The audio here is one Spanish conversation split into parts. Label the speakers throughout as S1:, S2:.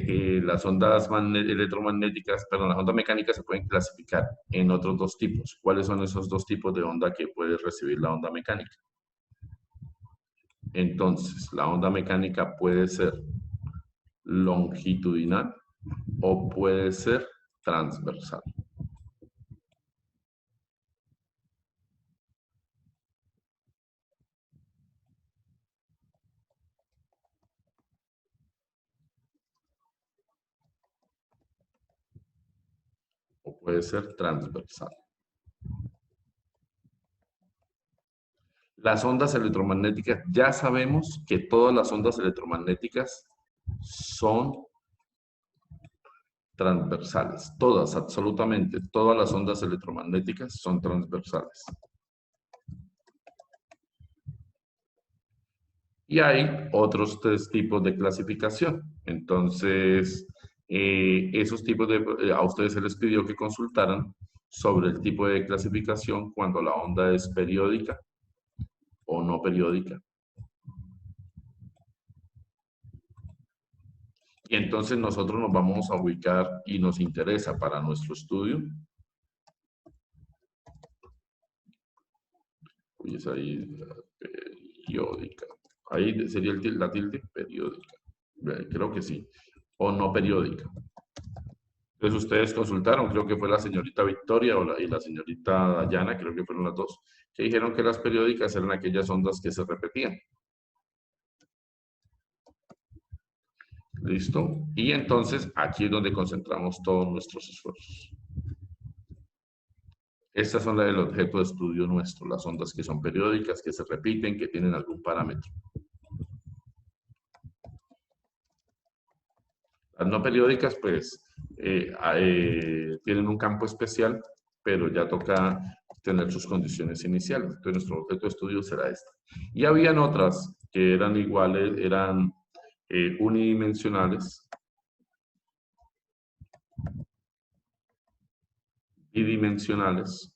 S1: las ondas electromagnéticas, perdón, las ondas mecánicas se pueden clasificar en otros dos tipos. ¿Cuáles son esos dos tipos de onda que puede recibir la onda mecánica? Entonces, la onda mecánica puede ser longitudinal o puede ser transversal. O puede ser transversal. Las ondas electromagnéticas, ya sabemos que todas las ondas electromagnéticas son transversales. Todas, absolutamente, todas las ondas electromagnéticas son transversales. Y hay otros tres tipos de clasificación. Entonces, esos tipos a ustedes se les pidió que consultaran sobre el tipo de clasificación cuando la onda es periódica o no periódica. Y entonces nosotros nos vamos a ubicar y nos interesa para nuestro estudio. Uy, es ahí periódica. Ahí sería la tilde periódica. Creo que sí. O no periódica. Entonces ustedes consultaron, creo que fue la señorita Victoria y la señorita Dayana, creo que fueron las dos, que dijeron que las periódicas eran aquellas ondas que se repetían. ¿Listo? Y entonces aquí es donde concentramos todos nuestros esfuerzos. Estas son las del objeto de estudio nuestro, las ondas que son periódicas, que se repiten, que tienen algún parámetro. Las no periódicas, pues, tienen un campo especial, pero ya toca tener sus condiciones iniciales. Entonces, nuestro objeto de estudio será esta. Y habían otras que eran iguales, eran unidimensionales, bidimensionales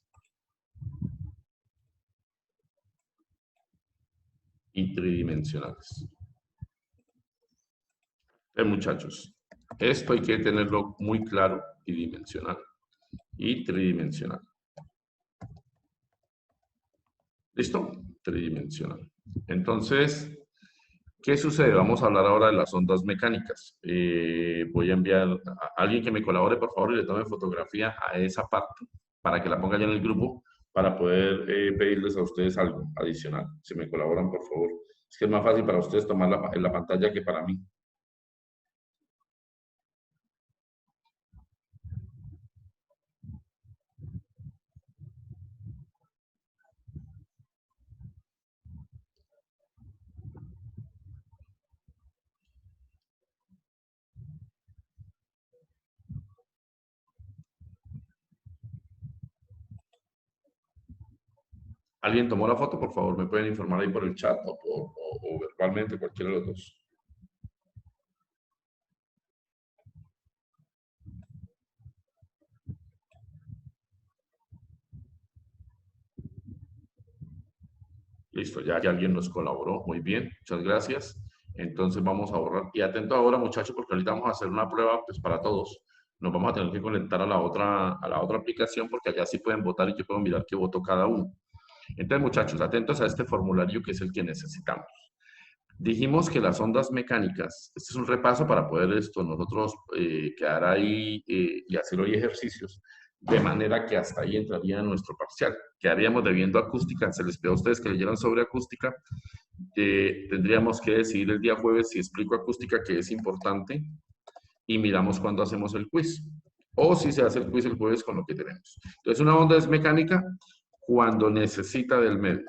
S1: y tridimensionales. Muchachos, esto hay que tenerlo muy claro, bidimensional y tridimensional. ¿Listo? Tridimensional. Entonces, ¿qué sucede? Vamos a hablar ahora de las ondas mecánicas. Voy a enviar a alguien que me colabore, por favor, y le tome fotografía a esa parte para que la ponga ya en el grupo para poder pedirles a ustedes algo adicional. Si me colaboran, por favor. Es que es más fácil para ustedes tomar en la pantalla que para mí. ¿Alguien tomó la foto? Por favor, me pueden informar ahí por el chat o verbalmente, cualquiera de los dos. Listo, ya alguien nos colaboró. Muy bien, muchas gracias. Entonces vamos a borrar. Y atento ahora, muchachos, porque ahorita vamos a hacer una prueba pues, para todos. Nos vamos a tener que conectar a la otra aplicación porque allá sí pueden votar y yo puedo mirar qué votó cada uno. Entonces, muchachos, atentos a este formulario que es el que necesitamos. Dijimos que las ondas mecánicas, este es un repaso para poder nosotros quedar ahí y hacer hoy ejercicios, de manera que hasta ahí entraría nuestro parcial. Quedaríamos debiendo acústica, se les pidió a ustedes que leyeran sobre acústica, tendríamos que decidir el día jueves si explico acústica, que es importante, y miramos cuándo hacemos el quiz, o si se hace el quiz el jueves con lo que tenemos. Entonces, una onda es mecánica cuando necesita del medio.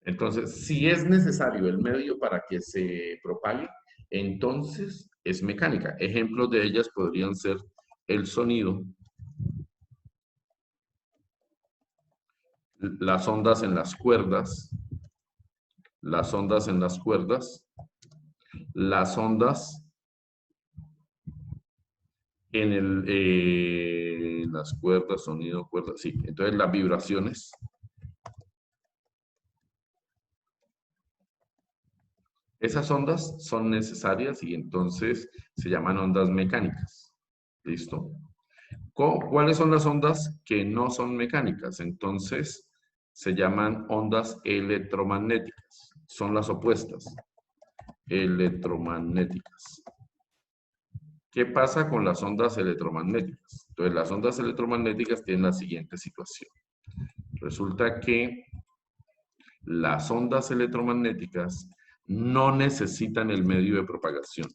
S1: Entonces, si es necesario el medio para que se propague, entonces es mecánica. Ejemplos de ellas podrían ser el sonido, las ondas en las cuerdas, las ondas en las cuerdas, las ondas en las cuerdas, sonido, cuerdas, sí. Entonces las vibraciones. Esas ondas son necesarias y entonces se llaman ondas mecánicas. ¿Listo? ¿Cuáles son las ondas que no son mecánicas? Entonces se llaman ondas electromagnéticas. Son las opuestas, electromagnéticas. ¿Qué pasa con las ondas electromagnéticas? Entonces las ondas electromagnéticas tienen la siguiente situación. Resulta que las ondas electromagnéticas no necesitan el medio de propagación.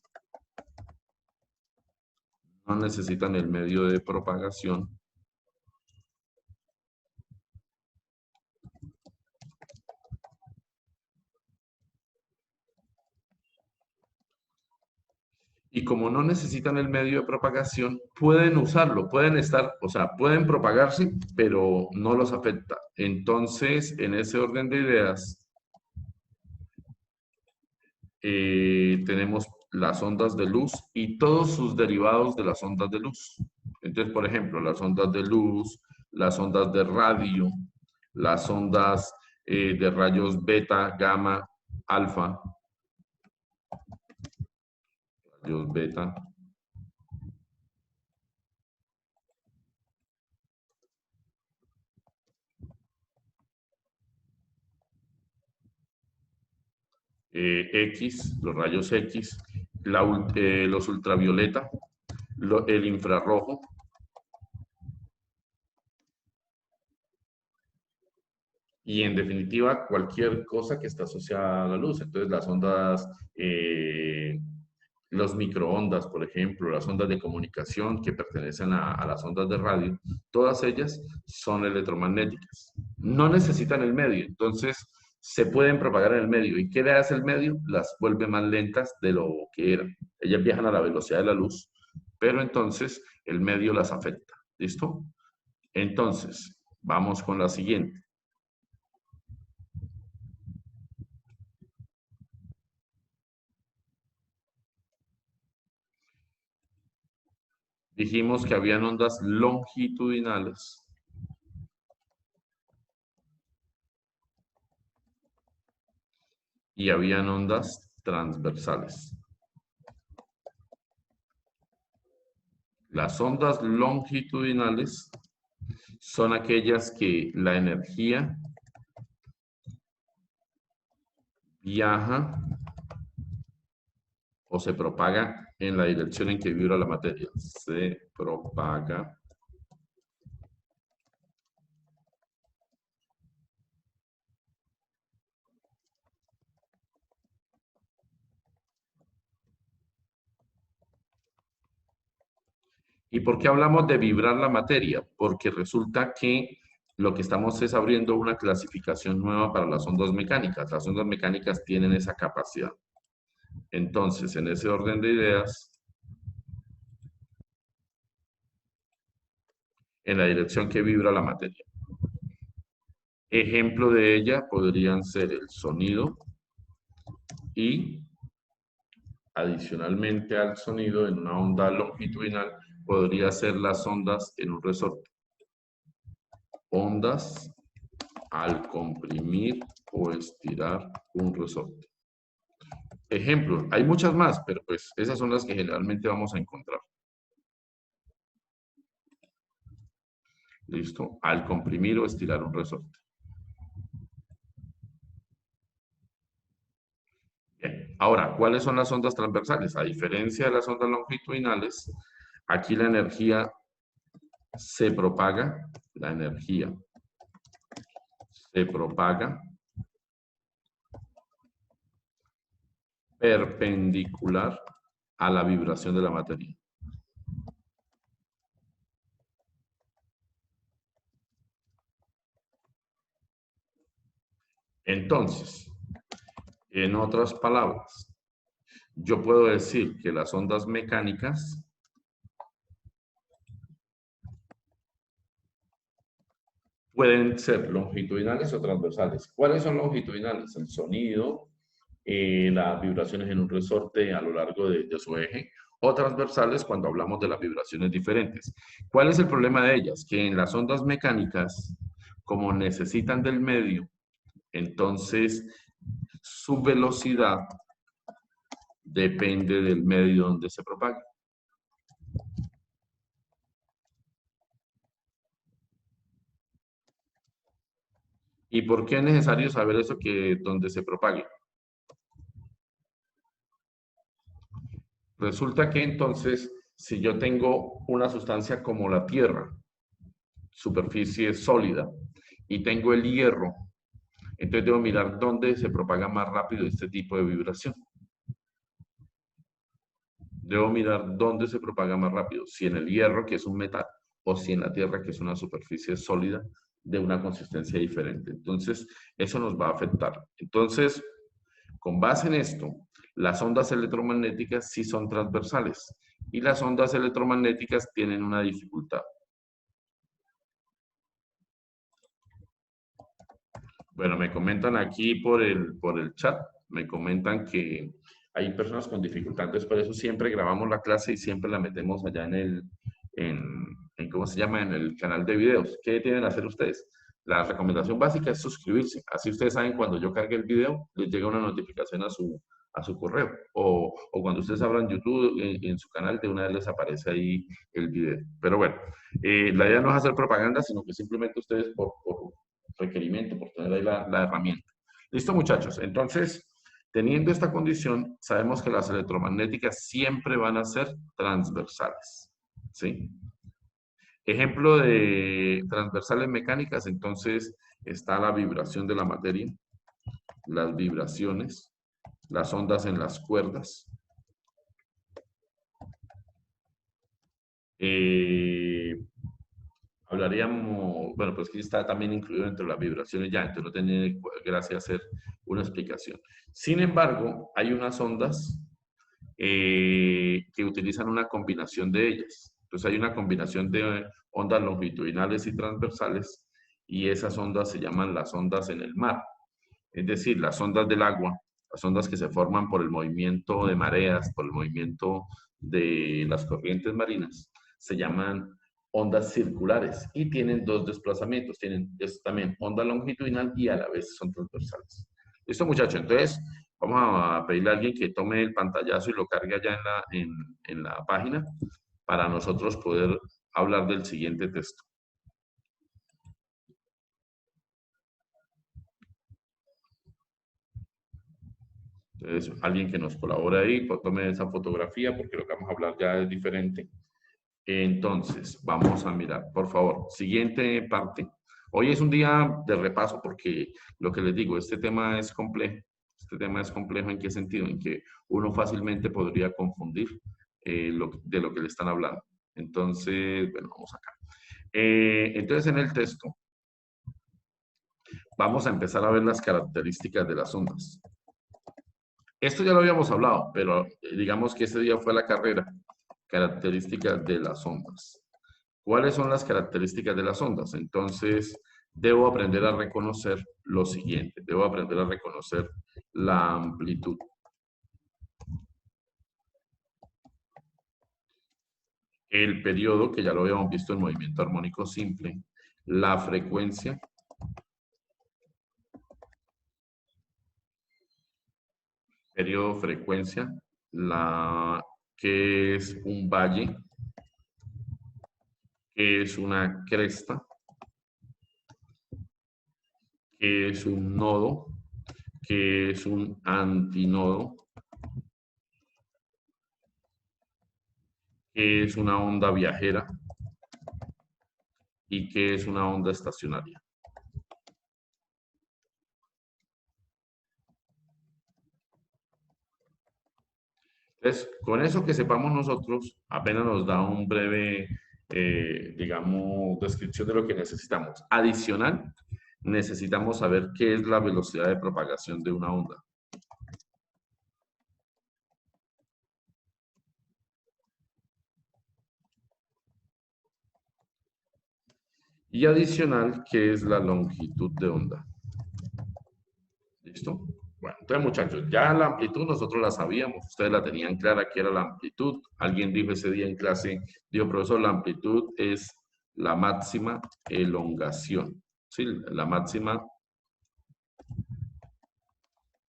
S1: No necesitan el medio de propagación. Y como no necesitan el medio de propagación, pueden usarlo, pueden estar, o sea, pueden propagarse, pero no los afecta. Entonces, en ese orden de ideas, tenemos las ondas de luz y todos sus derivados de las ondas de luz. Entonces, por ejemplo, las ondas de luz, las ondas de radio, las ondas de rayos beta, gamma, alfa, rayos beta, X, los rayos X, los ultravioleta, el infrarrojo, y en definitiva cualquier cosa que está asociada a la luz. Entonces las ondas, los microondas, por ejemplo, las ondas de comunicación que pertenecen a las ondas de radio, todas ellas son electromagnéticas. No necesitan el medio, entonces se pueden propagar en el medio. ¿Y qué le hace el medio? Las vuelve más lentas de lo que eran. Ellas viajan a la velocidad de la luz, pero entonces el medio las afecta. ¿Listo? Entonces, vamos con la siguiente. Dijimos que habían ondas longitudinales y habían ondas transversales. Las ondas longitudinales son aquellas que la energía viaja o se propaga en la dirección en que vibra la materia. Se propaga ¿Y por qué hablamos de vibrar la materia? Porque resulta que lo que estamos es abriendo una clasificación nueva para las ondas mecánicas. Las ondas mecánicas tienen esa capacidad. Entonces, en ese orden de ideas, en la dirección que vibra la materia. Ejemplo de ella podrían ser el sonido y, adicionalmente al sonido, en una onda longitudinal, podría ser las ondas en un resorte. Ondas al comprimir o estirar un resorte. Ejemplo, hay muchas más, pero pues esas son las que generalmente vamos a encontrar. ¿Listo? Al comprimir o estirar un resorte. Bien. Ahora, ¿cuáles son las ondas transversales? A diferencia de las ondas longitudinales, aquí la energía se propaga, la energía se propaga perpendicular a la vibración de la materia. Entonces, en otras palabras, yo puedo decir que las ondas mecánicas pueden ser longitudinales o transversales. ¿Cuáles son longitudinales? El sonido, las vibraciones en un resorte a lo largo de su eje, o transversales cuando hablamos de las vibraciones diferentes. ¿Cuál es el problema de ellas? Que en las ondas mecánicas, como necesitan del medio, entonces su velocidad depende del medio donde se propague. ¿Y por qué es necesario saber eso que donde se propague? Resulta que entonces, si yo tengo una sustancia como la tierra, superficie sólida, y tengo el hierro, entonces debo mirar dónde se propaga más rápido este tipo de vibración. Debo mirar dónde se propaga más rápido, si en el hierro, que es un metal, o si en la tierra, que es una superficie sólida de una consistencia diferente. Entonces, eso nos va a afectar. Entonces, con base en esto, las ondas electromagnéticas sí son transversales y las ondas electromagnéticas tienen una dificultad. Bueno, me comentan aquí por el chat, me comentan que hay personas con dificultades, por eso siempre grabamos la clase y siempre la metemos allá ¿cómo se llama? En el canal de videos. ¿Qué tienen que hacer ustedes? La recomendación básica es suscribirse. Así ustedes saben cuando yo cargue el video, les llega una notificación a su correo. O cuando ustedes abran YouTube en su canal, de una vez les aparece ahí el video. Pero bueno, la idea no es hacer propaganda, sino que simplemente ustedes por requerimiento, por tener ahí la herramienta. Listo, muchachos. Entonces, teniendo esta condición, sabemos que las electromagnéticas siempre van a ser transversales. ¿Sí? Ejemplo de transversales mecánicas, entonces está la vibración de la materia, las vibraciones, las ondas en las cuerdas. Hablaríamos, bueno, pues que está también incluido entre las vibraciones ya, entonces no tiene gracia hacer una explicación. Sin embargo, hay unas ondas que utilizan una combinación de ellas. Entonces hay una combinación de ondas longitudinales y transversales y esas ondas se llaman las ondas en el mar. Es decir, las ondas del agua, las ondas que se forman por el movimiento de mareas, por el movimiento de las corrientes marinas, se llaman ondas circulares y tienen dos desplazamientos. Tienen también onda longitudinal y a la vez son transversales. ¿Listo, muchachos? Entonces, vamos a pedirle a alguien que tome el pantallazo y lo cargue allá en la página para nosotros poder hablar del siguiente texto. Entonces, alguien que nos colabore ahí, pues tome esa fotografía porque lo que vamos a hablar ya es diferente. Entonces, vamos a mirar, por favor, siguiente parte. Hoy es un día de repaso porque lo que les digo, este tema es complejo. Este tema es complejo ¿en qué sentido? En que uno fácilmente podría confundir de lo que le están hablando. Entonces, bueno, vamos acá. Entonces, en el texto, vamos a empezar a ver las características de las ondas. Esto ya lo habíamos hablado, pero digamos que ese día fue la carrera. Características de las ondas. ¿Cuáles son las características de las ondas? Entonces, debo aprender a reconocer lo siguiente. Debo aprender a reconocer la amplitud. El periodo, que ya lo habíamos visto en movimiento armónico simple. La frecuencia. Periodo, frecuencia. ¿Qué es un valle? ¿Qué es una cresta? ¿Qué es un nodo? ¿Qué es un antinodo? ¿Qué es una onda viajera? ¿Y qué es una onda estacionaria? Entonces, con eso que sepamos nosotros, apenas nos da un breve, digamos, descripción de lo que necesitamos. Adicional, necesitamos saber qué es la velocidad de propagación de una onda. Y adicional, qué es la longitud de onda. ¿Listo? Bueno, entonces muchachos, ya la amplitud nosotros la sabíamos, ustedes la tenían clara que era la amplitud. Alguien dijo ese día en clase, dijo, profesor, la amplitud es la máxima elongación, ¿sí? La máxima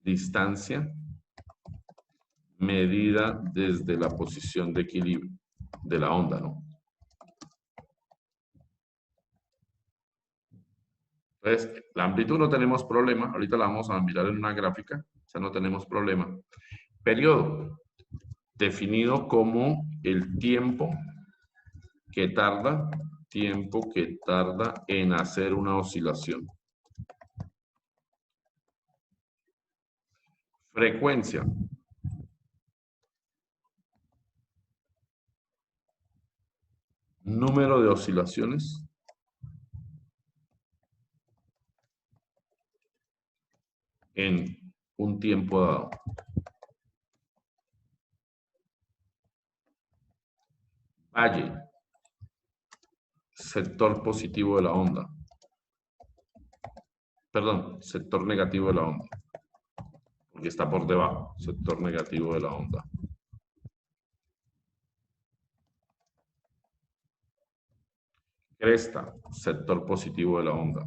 S1: distancia medida desde la posición de equilibrio de la onda, ¿no? Entonces, la amplitud no tenemos problema, ahorita la vamos a mirar en una gráfica, o sea, no tenemos problema. Periodo, definido como el tiempo que tarda en hacer una oscilación. Frecuencia. Número de oscilaciones en un tiempo dado. Valle, sector positivo de la onda. Perdón, sector negativo de la onda. Porque está por debajo, sector negativo de la onda. Cresta, sector positivo de la onda.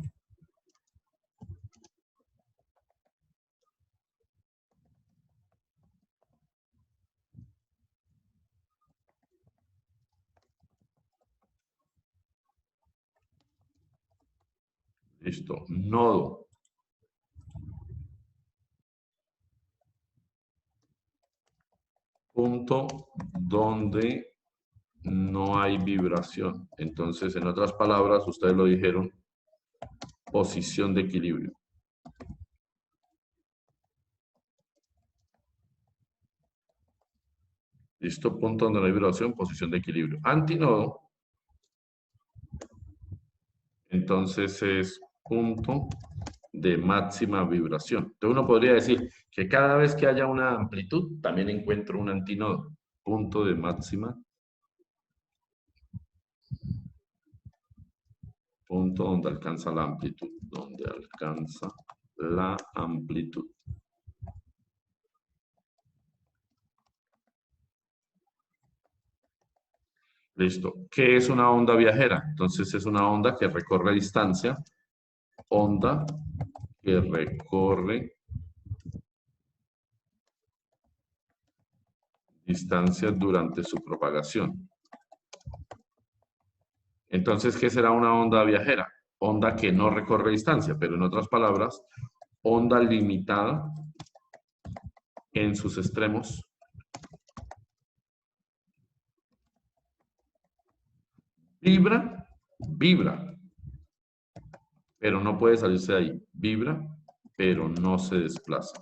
S1: Listo. Nodo. Punto donde no hay vibración. Entonces, en otras palabras, ustedes lo dijeron, posición de equilibrio. Listo, punto donde no hay vibración, posición de equilibrio. Antinodo, entonces es punto de máxima vibración. Entonces uno podría decir que cada vez que haya una amplitud, también encuentro un antinodo. Punto de máxima. Punto donde alcanza la amplitud. Donde alcanza la amplitud. Listo. ¿Qué es una onda viajera? Entonces es una onda que recorre distancia. Onda que recorre distancia durante su propagación. Entonces, ¿qué será una onda viajera? Onda que no recorre distancia, pero en otras palabras, onda limitada en sus extremos. Vibra, vibra, pero no puede salirse de ahí. Vibra, pero no se desplaza.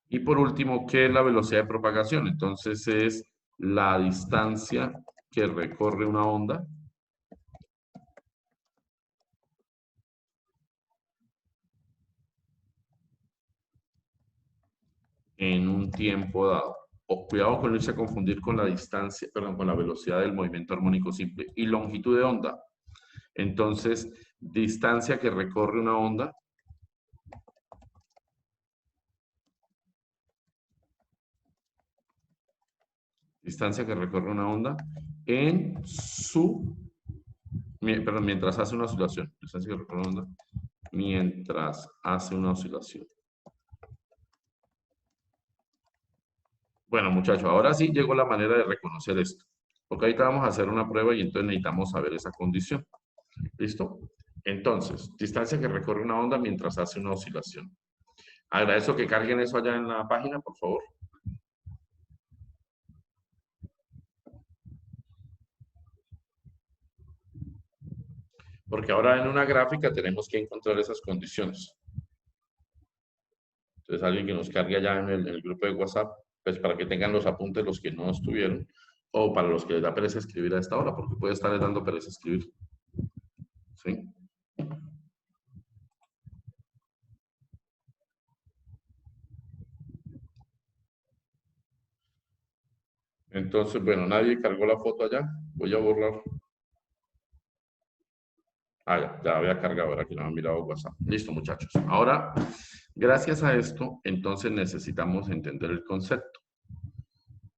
S1: Y por último, ¿qué es la velocidad de propagación? Entonces es la distancia que recorre una onda en un tiempo dado. Cuidado con irse a confundir con la distancia, perdón, con la velocidad del movimiento armónico simple. Y longitud de onda. Entonces, distancia que recorre una onda en su, perdón, mientras hace una oscilación. Distancia que recorre una onda mientras hace una oscilación. Bueno, muchachos, ahora sí llegó la manera de reconocer esto. Porque ahorita vamos a hacer una prueba y entonces necesitamos saber esa condición. ¿Listo? Entonces, distancia que recorre una onda mientras hace una oscilación. Agradezco que carguen eso allá en la página, por favor. Porque ahora en una gráfica tenemos que encontrar esas condiciones. Entonces, alguien que nos cargue allá en el grupo de WhatsApp, pues para que tengan los apuntes los que no estuvieron, o para los que les da pereza escribir a esta hora, porque puede estarles dando pereza escribir. ¿Sí? Entonces, bueno, nadie cargó la foto allá. Voy a borrar. Ah, ya había cargado, era que no había mirado WhatsApp. Listo, muchachos. Ahora, gracias a esto, entonces necesitamos entender el concepto.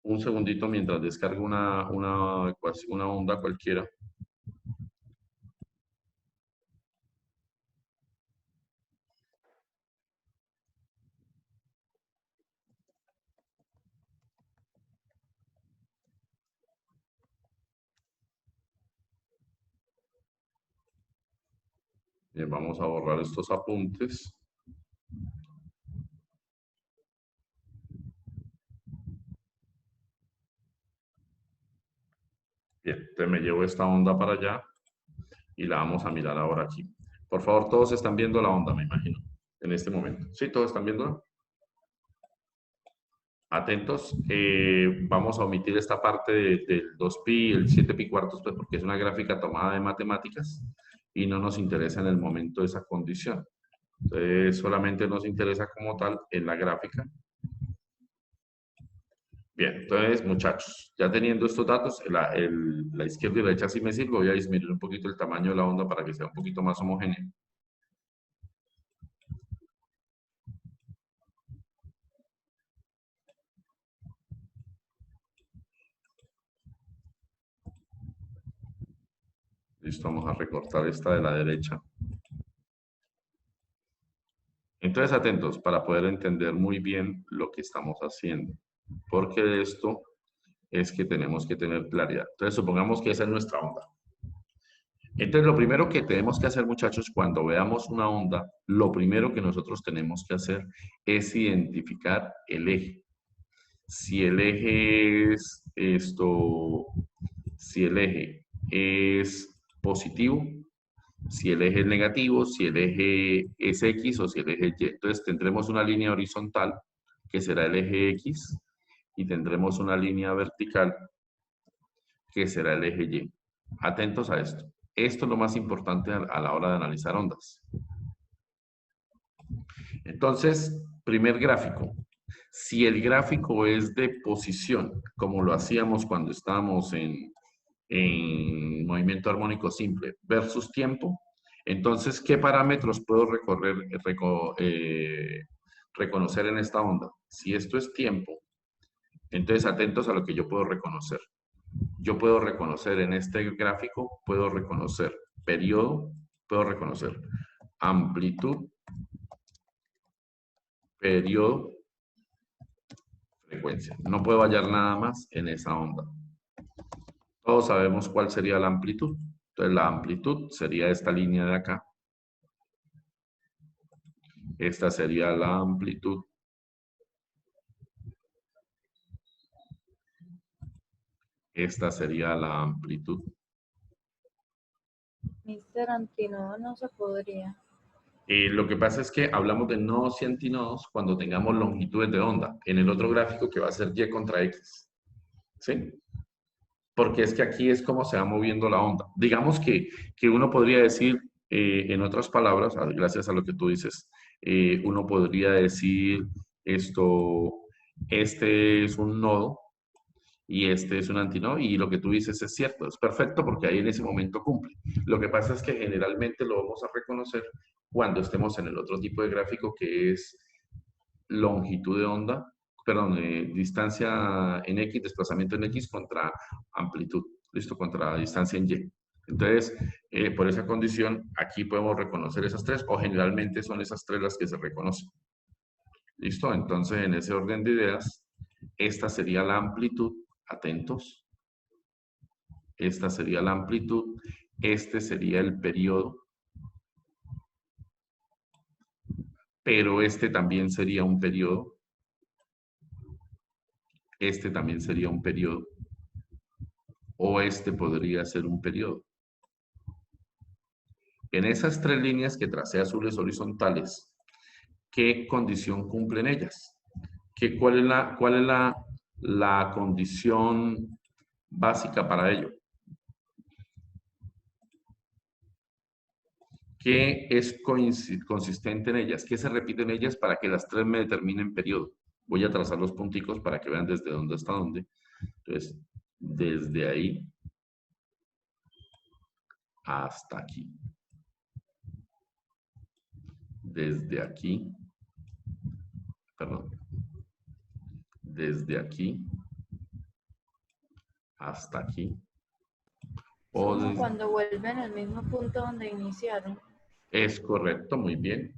S1: Un segundito mientras descargo una onda cualquiera. Bien, vamos a borrar estos apuntes. Bien, entonces me llevo esta onda para allá y la vamos a mirar ahora aquí. Por favor, todos están viendo la onda, me imagino, en este momento. ¿Sí? ¿Todos están viéndola? Atentos. Vamos a omitir esta parte del 2pi, el 7pi cuartos, pues porque es una gráfica tomada de matemáticas y no nos interesa en el momento esa condición. Entonces, solamente nos interesa como tal en la gráfica. Bien, entonces, muchachos, ya teniendo estos datos, la izquierda y la derecha sí me sirve. Voy a disminuir un poquito el tamaño de la onda para que sea un poquito más homogéneo. Listo, vamos a recortar esta de la derecha. Entonces, atentos para poder entender muy bien lo que estamos haciendo, porque de esto es que tenemos que tener claridad. Entonces, supongamos que esa es nuestra onda. Entonces, lo primero que tenemos que hacer, muchachos, cuando veamos una onda, lo primero que nosotros tenemos que hacer es identificar el eje. Si el eje es esto, si el eje es positivo, si el eje es negativo, si el eje es X o si el eje es Y. Entonces tendremos una línea horizontal que será el eje X y tendremos una línea vertical que será el eje Y. Atentos a esto. Esto es lo más importante a la hora de analizar ondas. Entonces, primer gráfico. Si el gráfico es de posición, como lo hacíamos cuando estábamos en movimiento armónico simple, versus tiempo, entonces, ¿qué parámetros puedo reconocer en esta onda? Si esto es tiempo, entonces atentos a lo que yo puedo reconocer. Yo puedo reconocer en este gráfico, puedo reconocer periodo, puedo reconocer amplitud, periodo, frecuencia. No puedo hallar nada más en esa onda. Todos sabemos cuál sería la amplitud. Entonces la amplitud sería esta línea de acá. Esta sería la amplitud. Esta sería la amplitud.
S2: Mister Antinodo no se podría.
S1: Lo que pasa es que hablamos de nodos y antinodos cuando tengamos longitudes de onda. En el otro gráfico que va a ser Y contra X. ¿Sí? Porque es que aquí es como se va moviendo la onda. Digamos que uno podría decir, en otras palabras, gracias a lo que tú dices, uno podría decir esto, este es un nodo y este es un antinodo, y lo que tú dices es cierto, es perfecto porque ahí en ese momento cumple. Lo que pasa es que generalmente lo vamos a reconocer cuando estemos en el otro tipo de gráfico que es longitud de onda, perdón, distancia en X, desplazamiento en X contra amplitud, listo, contra distancia en Y. Entonces, por esa condición, aquí podemos reconocer esas tres, o generalmente son esas tres las que se reconocen. Listo, entonces en ese orden de ideas, esta sería la amplitud, atentos, esta sería la amplitud, este sería el periodo, pero este también sería un periodo, este también sería un periodo, o este podría ser un periodo. En esas tres líneas que tracé azules horizontales, ¿qué condición cumplen ellas? ¿Cuál es la condición básica para ello? ¿Qué es consistente en ellas? ¿Qué se repite en ellas para que las tres me determinen periodo? Voy a trazar los punticos para que vean desde dónde hasta dónde. Entonces, desde ahí hasta aquí. Desde aquí, perdón, desde aquí hasta aquí.
S2: Es como cuando vuelven al mismo punto donde iniciaron.
S1: Es correcto, muy bien.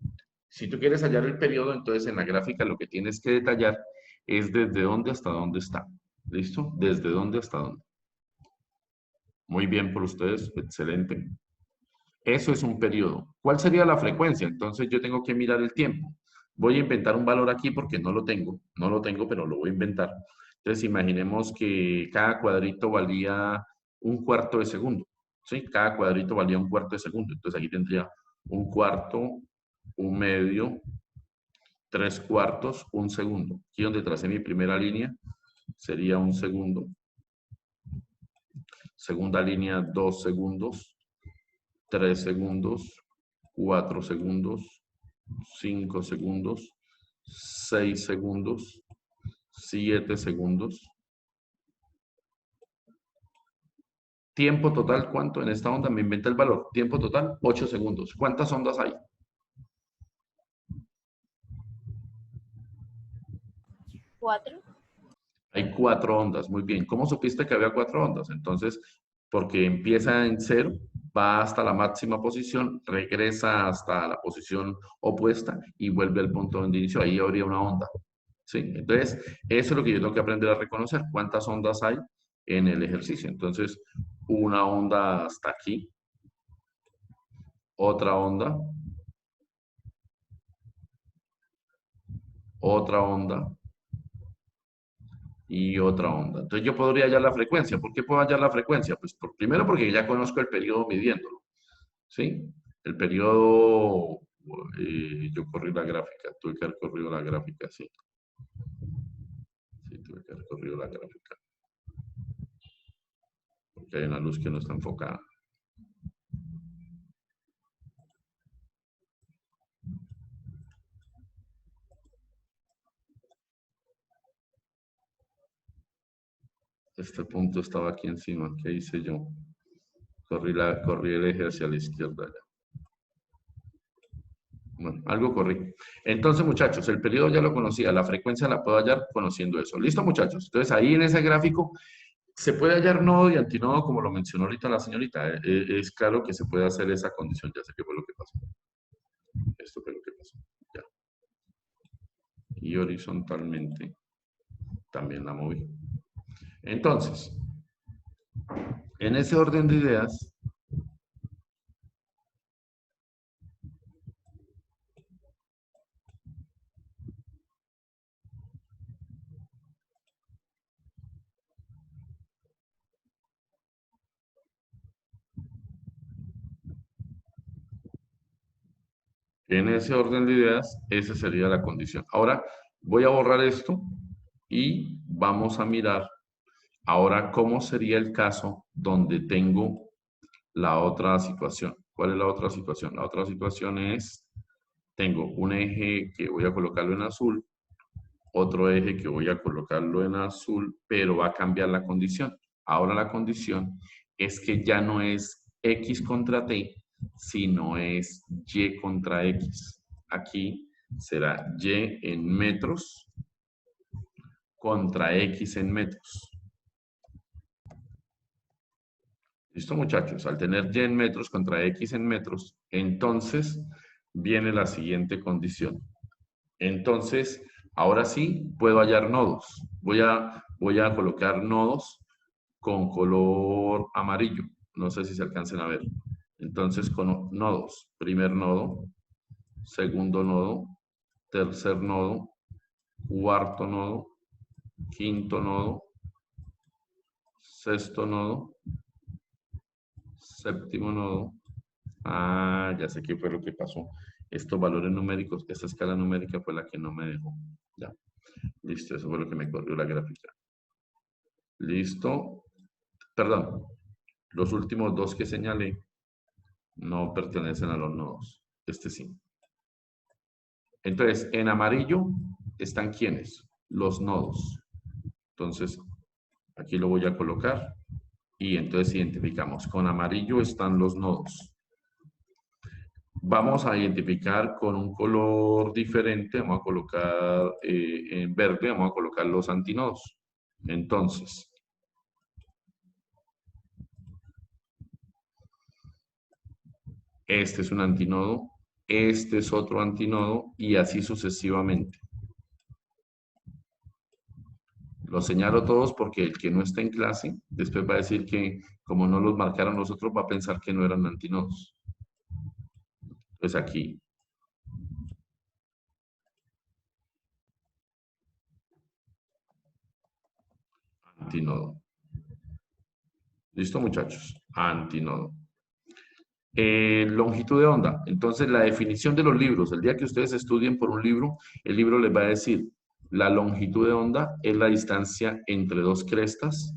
S1: Si tú quieres hallar el periodo, entonces en la gráfica lo que tienes que detallar es desde dónde hasta dónde está. ¿Listo? Desde dónde hasta dónde. Muy bien por ustedes, excelente. Eso es un periodo. ¿Cuál sería la frecuencia? Entonces yo tengo que mirar el tiempo. Voy a inventar un valor aquí porque no lo tengo, pero lo voy a inventar. Entonces imaginemos que cada cuadrito valía un cuarto de segundo. ¿Sí? Cada cuadrito valía un cuarto de segundo. Entonces aquí tendría un cuarto, un medio, tres cuartos, un segundo. Aquí donde tracé mi primera línea sería un segundo. Segunda línea, 2 segundos. 3 segundos, 4 segundos, 5 segundos, 6 segundos, 7 segundos. Tiempo total, ¿cuánto? En esta onda me inventa el valor. Tiempo total, 8 segundos. ¿Cuántas ondas hay?
S2: 4.
S1: Hay 4 ondas. Muy bien. ¿Cómo supiste que había 4 ondas? Entonces, porque empieza en 0, va hasta la máxima posición, regresa hasta la posición opuesta y vuelve al punto donde inició. Ahí habría una onda. ¿Sí? Entonces, eso es lo que yo tengo que aprender a reconocer. ¿Cuántas ondas hay en el ejercicio? Entonces, una onda hasta aquí, otra onda, otra onda y otra onda. Entonces, yo podría hallar la frecuencia. ¿Por qué puedo hallar la frecuencia? Pues primero porque ya conozco el periodo midiéndolo. ¿Sí? El periodo, yo corrí la gráfica, tuve que haber corrido la gráfica, sí. Sí, tuve que haber corrido la gráfica. Porque hay una luz que no está enfocada. Este punto estaba aquí encima. ¿Qué hice yo? Corrí el eje hacia la izquierda ya. Bueno, algo corrí. Entonces, muchachos, el periodo ya lo conocía, la frecuencia la puedo hallar conociendo eso. ¿Listo, muchachos? Entonces, ahí en ese gráfico se puede hallar nodo y antinodo, como lo mencionó ahorita la señorita. Es claro que se puede hacer esa condición. Ya sé qué fue lo que pasó. Esto fue lo que pasó. Ya. Y horizontalmente también la moví. Entonces, en ese orden de ideas, esa sería la condición. Ahora voy a borrar esto y vamos a mirar ahora cómo sería el caso donde tengo la otra situación. ¿Cuál es la otra situación? La otra situación es, tengo un eje que voy a colocarlo en azul, otro eje que voy a colocarlo en azul, pero va a cambiar la condición. Ahora la condición es que ya no es X contra T, sino es Y contra X. Aquí será Y en metros contra X en metros. ¿Listo, muchachos? Al tener Y en metros contra X en metros, entonces viene la siguiente condición. Entonces, ahora sí puedo hallar nodos. Voy a colocar nodos con color amarillo. No sé si se alcancen a ver. Entonces, con nodos. Primer nodo, segundo nodo, tercer nodo, cuarto nodo, quinto nodo, sexto nodo, séptimo nodo. Ah, ya sé qué fue lo que pasó. Estos valores numéricos, esta escala numérica fue la que no me dejó. Ya. Listo, eso fue lo que me corrió la gráfica. Listo. Perdón. Los últimos dos que señalé no pertenecen a los nodos. Este sí. Entonces, en amarillo están ¿quiénes? Los nodos. Entonces, aquí lo voy a colocar y entonces identificamos. Con amarillo están los nodos. Vamos a identificar con un color diferente, vamos a colocar en verde, vamos a colocar los antinodos. Entonces, este es un antinodo, este es otro antinodo y así sucesivamente. Los señalo todos porque el que no está en clase después va a decir que como no los marcaron nosotros va a pensar que no eran antinodos. pues aquí. Antinodo. ¿Listo, muchachos? Antinodo. Longitud de onda. Entonces, la definición de los libros, el día que ustedes estudien por un libro, el libro les va a decir, la longitud de onda es la distancia entre dos crestas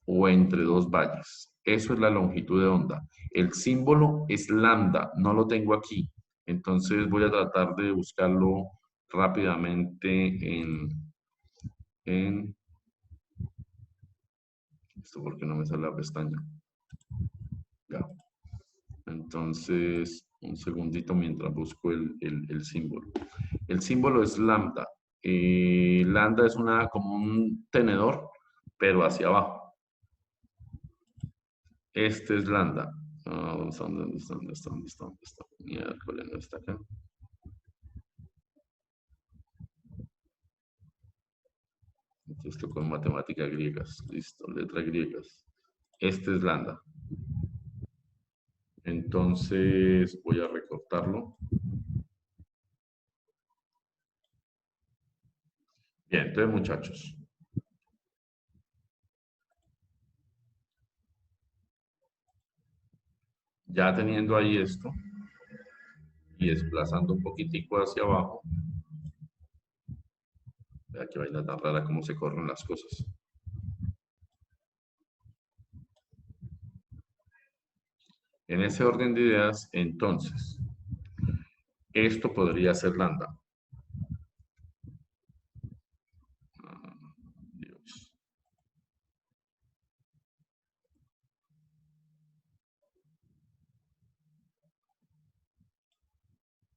S1: o entre dos valles. Eso es la longitud de onda. El símbolo es lambda, no lo tengo aquí. Entonces, voy a tratar de buscarlo rápidamente en esto porque no me sale la pestaña. Ya. Entonces, un segundito mientras busco el símbolo. El símbolo es lambda. Lambda es como un tenedor, pero hacia abajo. Este es lambda. ¿Dónde está? ¿Dónde está? Miércoles, no está acá. Esto con matemáticas griegas. Listo, letras griegas. Este es lambda. Entonces, voy a recortarlo. Bien, entonces, muchachos. Ya teniendo ahí esto y desplazando un poquitico hacia abajo. Vea qué vaina tan rara cómo se corren las cosas. En ese orden de ideas, entonces, esto podría ser lambda. Dios.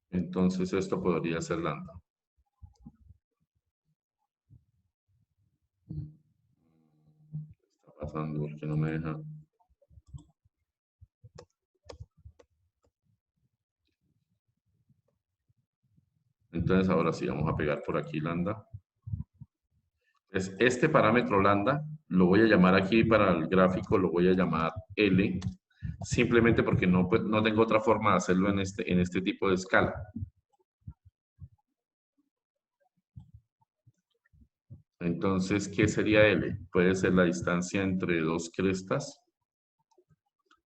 S1: Entonces, esto podría ser lambda. ¿Qué está pasando? Porque no me deja. Entonces, ahora sí, vamos a pegar por aquí lambda. Entonces, este parámetro lambda lo voy a llamar aquí para el gráfico, lo voy a llamar L, simplemente porque no tengo otra forma de hacerlo en este tipo de escala. Entonces, ¿qué sería L? Puede ser la distancia entre dos crestas,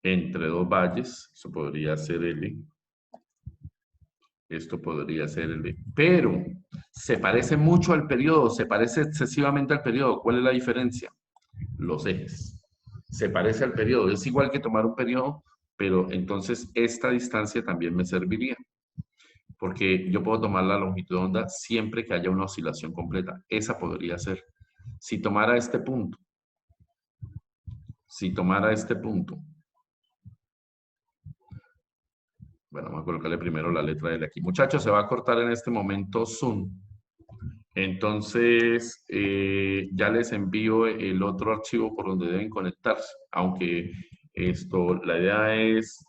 S1: entre dos valles, eso podría ser L. Esto podría ser L. Pero se parece mucho al periodo, se parece excesivamente al periodo. ¿Cuál es la diferencia? Los ejes. Se parece al periodo. Es igual que tomar un periodo, pero entonces esta distancia también me serviría. Porque yo puedo tomar la longitud de onda siempre que haya una oscilación completa. Esa podría ser. Si tomara este punto, bueno, vamos a colocarle primero la letra L aquí. Muchachos, se va a cortar en este momento Zoom. Entonces, ya les envío el otro archivo por donde deben conectarse. Aunque la idea es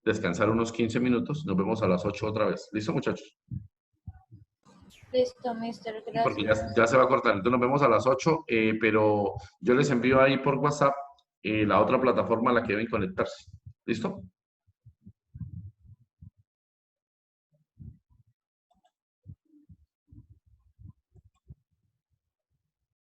S1: descansar unos 15 minutos. Nos vemos a las 8 otra vez. ¿Listo, muchachos?
S2: Listo, mister, gracias.
S1: Porque ya se va a cortar. Entonces nos vemos a las 8, pero yo les envío ahí por WhatsApp la otra plataforma a la que deben conectarse. ¿Listo?